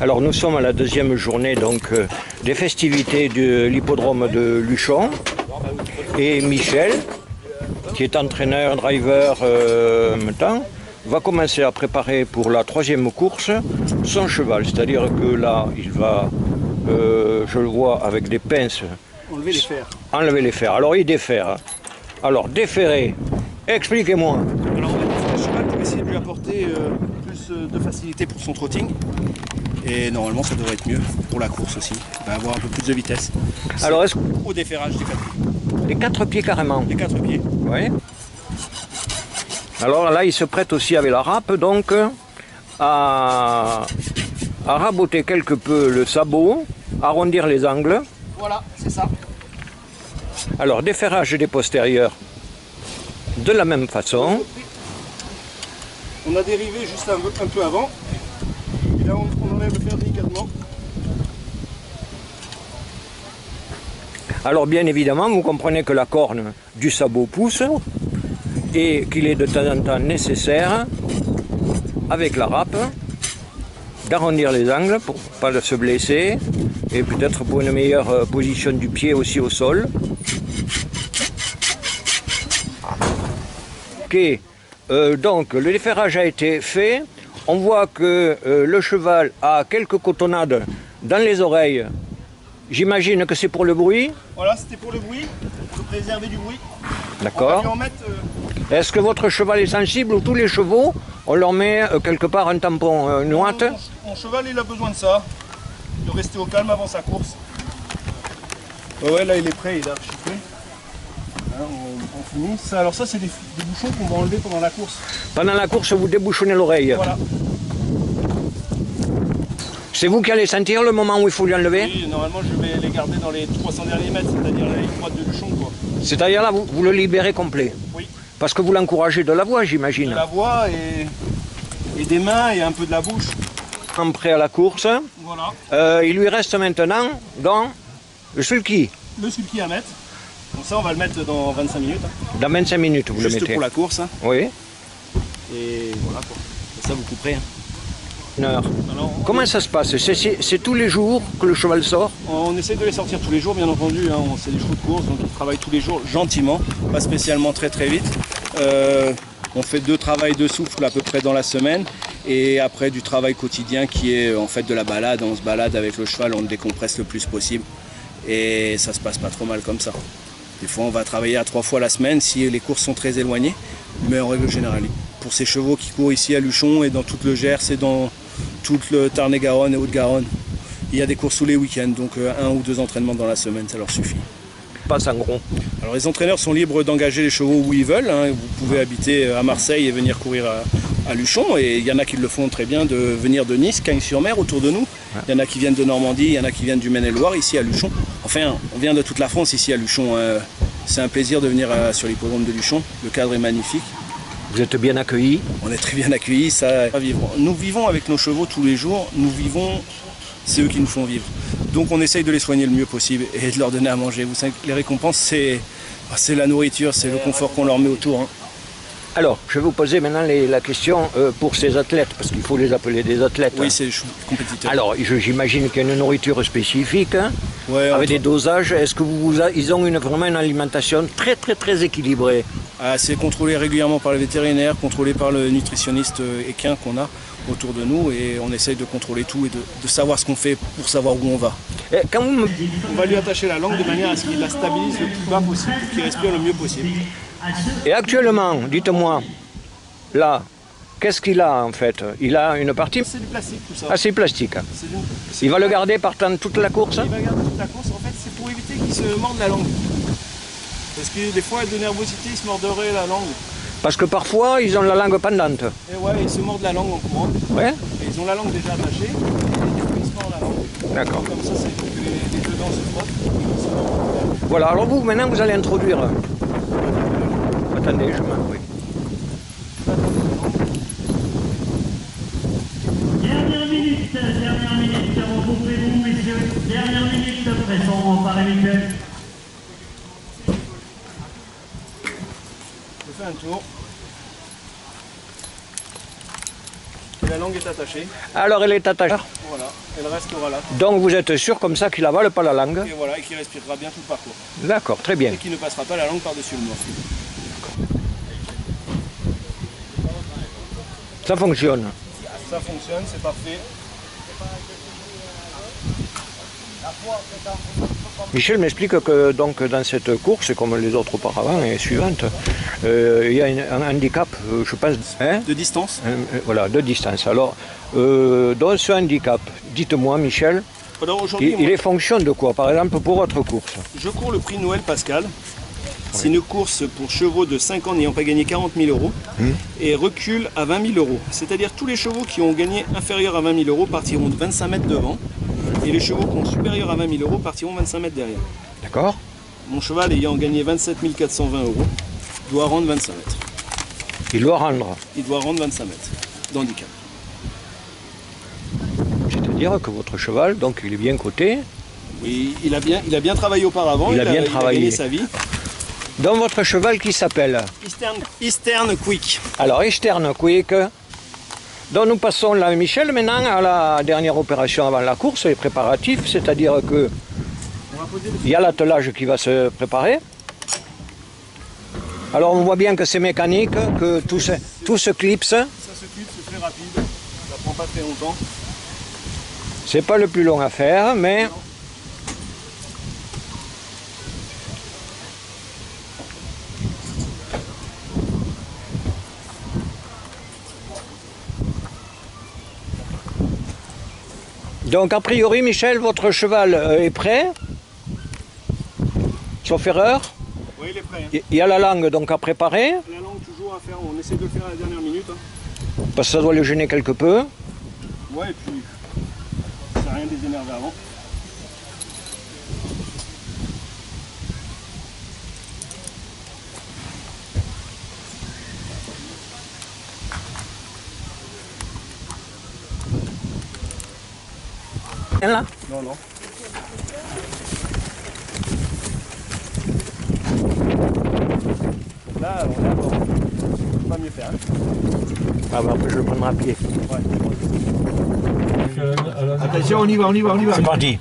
Alors nous sommes à la deuxième journée donc, des festivités de l'hippodrome de Luchon. Et Michel, qui est entraîneur, driver maintenant, va commencer à préparer pour la troisième course son cheval. C'est-à-dire que là, il va, je le vois, avec des pinces, enlever les fers. Enlever les fers. Alors il défaire. Hein. Alors déferrer, expliquez-moi. Alors on va défaire le cheval pour essayer de lui apporter plus de facilité pour son trotting. Et normalement ça devrait être mieux pour la course aussi. Il va avoir un peu plus de vitesse. Alors est-ce au déferrage des 4 pieds. Les 4 pieds carrément. Les 4 pieds. Oui. Alors là, il se prête aussi avec la râpe, donc, à raboter quelque peu le sabot, arrondir les angles. Voilà, c'est ça. Alors, déferrage des postérieurs de la même façon. On a dérivé juste un peu avant. Et là, on enlève le fer délicatement. Alors, bien évidemment, vous comprenez que la corne du sabot pousse et qu'il est de temps en temps nécessaire, avec la râpe, d'arrondir les angles pour ne pas se blesser et peut-être pour une meilleure position du pied aussi au sol. Ok, donc le déferrage a été fait. On voit que le cheval a quelques cotonnades dans les oreilles. J'imagine que c'est pour le bruit. Voilà, c'était pour le bruit, pour préserver du bruit. D'accord. Est-ce que votre cheval est sensible ou tous les chevaux, on leur met quelque part un tampon, une ouate? Mon cheval, il a besoin de ça, de rester au calme avant sa course. Ouais, là, il est prêt, il est archi prêt. Hein, on finit. Ça, alors ça, c'est des bouchons qu'on va enlever pendant la course. Pendant la course, vous débouchonnez l'oreille. Voilà. C'est vous qui allez sentir le moment où il faut lui enlever? Oui, normalement, je vais les garder dans les 300 derniers mètres, c'est-à-dire la ligne droite de Luchon, quoi. C'est-à-dire là, vous le libérez complet? Oui. Parce que vous l'encouragez de la voix, j'imagine. De la voix et des mains et un peu de la bouche. Prêt à la course. Voilà. Il lui reste maintenant dans le sulky. Le sulky à mettre. Donc ça, on va le mettre dans 25 minutes. Dans 25 minutes, vous juste le mettez. Pour la course. Hein. Oui. Et voilà quoi. Et ça, vous couperez. Hein. Une heure. Comment ça se passe? C'est tous les jours que le cheval sort? On essaie de les sortir tous les jours, bien entendu. Hein. C'est des chevaux de course, donc ils travaillent tous les jours gentiment, pas spécialement très vite. On fait 2 travails de souffle à peu près dans la semaine et après du travail quotidien qui est en fait de la balade. On se balade avec le cheval, on le décompresse le plus possible et ça se passe pas trop mal comme ça. Des fois on va travailler à 3 fois la semaine si les courses sont très éloignées, mais en règle générale. Pour ces chevaux qui courent ici à Luchon et dans toute le Gers et dans toute le Tarn-et-Garonne et Haute-Garonne, il y a des courses tous les week-ends, donc 1 ou 2 entraînements dans la semaine, ça leur suffit. Passe en gros. Alors les entraîneurs sont libres d'engager les chevaux où ils veulent. Hein. Vous pouvez habiter à Marseille et venir courir à Luchon. Et il y en a qui le font très bien de venir de Nice, Cagnes-sur-Mer autour de nous. Il y en a qui viennent de Normandie, il y en a qui viennent du Maine-et-Loire ici à Luchon. Enfin, on vient de toute la France ici à Luchon. C'est un plaisir de venir sur l'hippodrome de Luchon. Le cadre est magnifique. Vous êtes bien accueillis? On est très bien accueillis. Ça va vivre. Nous vivons avec nos chevaux tous les jours. Nous vivons, c'est eux qui nous font vivre. Donc on essaye de les soigner le mieux possible et de leur donner à manger. Vous savez, les récompenses, c'est la nourriture, c'est le confort qu'on leur met autour. Hein. Alors, je vais vous poser maintenant la question pour ces athlètes, parce qu'il faut les appeler des athlètes. Oui, hein. c'est compétiteur. Alors, j'imagine qu'il y a une nourriture spécifique, hein, ouais, avec des dosages. Est-ce que ils ont vraiment une alimentation très équilibrée? C'est contrôlé régulièrement par le vétérinaire, contrôlé par le nutritionniste équin qu'on a autour de nous et on essaye de contrôler tout et de savoir ce qu'on fait pour savoir où on va. On va lui attacher la langue de manière à ce qu'il la stabilise le plus bas possible pour qu'il respire le mieux possible. Et actuellement, dites-moi, là, qu'est-ce qu'il a en fait? Il a une partie... C'est du plastique tout ça. Ah, c'est plastique. Il va le garder partant toute la course? Il va garder toute la course, en fait c'est pour éviter qu'il se morde la langue. Parce que des fois, de nervosité, ils se mordraient la langue. Parce que parfois, ils ont la langue pendante. Et ouais, ils se mordent la langue en courant. Ouais. Et ils ont la langue déjà attachée, et du coup, ils se mordent la langue. D'accord. Comme ça, c'est que les deux dents se frottent. Voilà, alors vous, maintenant, vous allez introduire... Attendez, je m'en... Oui. Dernière minute, regroupez-vous, messieurs. Dernière minute, pressons par Michel. Je fais un tour. Et la langue est attachée. Alors, elle est attachée. Voilà. elle restera là. Donc vous êtes sûr comme ça qu'il avale pas la langue? Et voilà, et qui respirera bien tout le parcours. D'accord, très bien. Et qui ne passera pas la langue par-dessus le morceau. Ça fonctionne. Ça fonctionne, c'est parfait. Michel m'explique que donc dans cette course, comme les autres auparavant et suivantes, il y a un handicap, je pense, hein, De distance. voilà, de distance. Alors, dans ce handicap, dites-moi Michel, Alors aujourd'hui, il est fonction de quoi? Par exemple pour votre course? je cours le prix Noël Pascal. C'est une course pour chevaux de 5 ans n'ayant pas gagné 40 000 euros et recule à 20 000 euros. C'est-à-dire tous les chevaux qui ont gagné inférieur à 20 000 euros partiront de 25 mètres devant et les chevaux qui ont supérieur à 20 000 euros partiront 25 mètres derrière. D'accord? Mon cheval ayant gagné 27 420 euros doit rendre 25 mètres. Il doit rendre. Il doit rendre 25 mètres d'handicap. C'est-à-dire que votre cheval, donc il est bien coté. Oui, il a bien travaillé auparavant, Il a bien travaillé. gagné sa vie. Donc votre cheval qui s'appelle? Eastern Quick. Alors Eastern Quick. Donc nous passons là, Michel, maintenant à la dernière opération avant la course, les préparatifs, c'est-à-dire que il y a l'attelage qui va se préparer. Alors on voit bien que c'est mécanique, que tout se clipse. Ça se clipse, c'est très rapide, ça prend pas très longtemps. C'est pas le plus long à faire, mais donc a priori Michel, votre cheval est prêt, sauf erreur. Oui, il est prêt. Hein. Il y a la langue donc à préparer, La langue toujours à faire, on essaie de le faire à la dernière minute. Hein. parce que ça doit le gêner quelque peu. Ouais, et puis ça sert à rien de les énerver avant. Là. Non, non. Là, on est à bord. On peut pas mieux faire. Hein. Ah bah après je le prendrai à pied. Attention, on y va, on y va, on y va. C'est parti.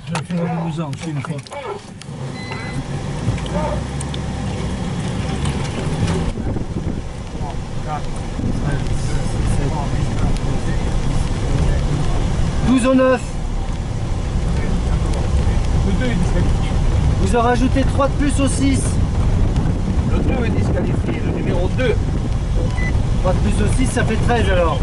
Douze au 9. Vous en rajoutez 3 de plus au 6. Le 2 est disqualifié, le numéro 2. 3 de plus au 6, ça fait 13 alors.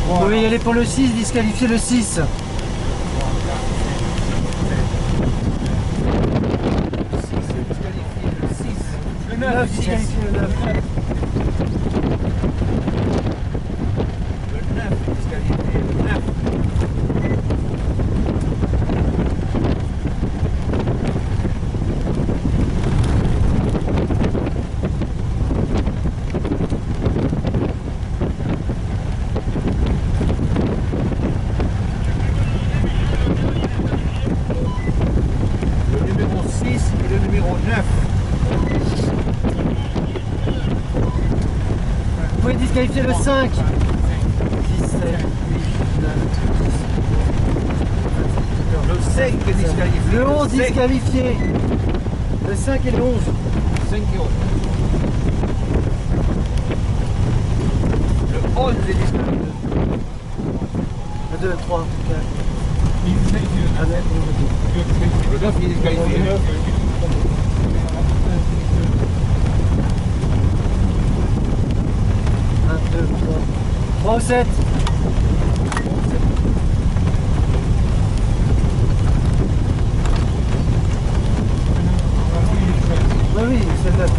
Vous pouvez y aller pour le 6, disqualifier le 6. Le 9, disqualifier le 9. Le 9 est disqualifié, le 9. Le numéro 6 et le numéro 9. Vous pouvez disqualifier le 5. 6, 7, 8, 9, 10. Le 5 est disqualifié. Le 11 disqualifié. Le 5 et le 11. 5 et 11. Le 11 est disqualifié. Le 2, 3, 4. Le 9, il est qualifié. 3 ou 7. Oui, oui, c'est le 9.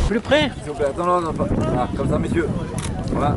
Plus près? S'il vous plaît, non, non, non, pas. Ah, comme ça, messieurs. Voilà.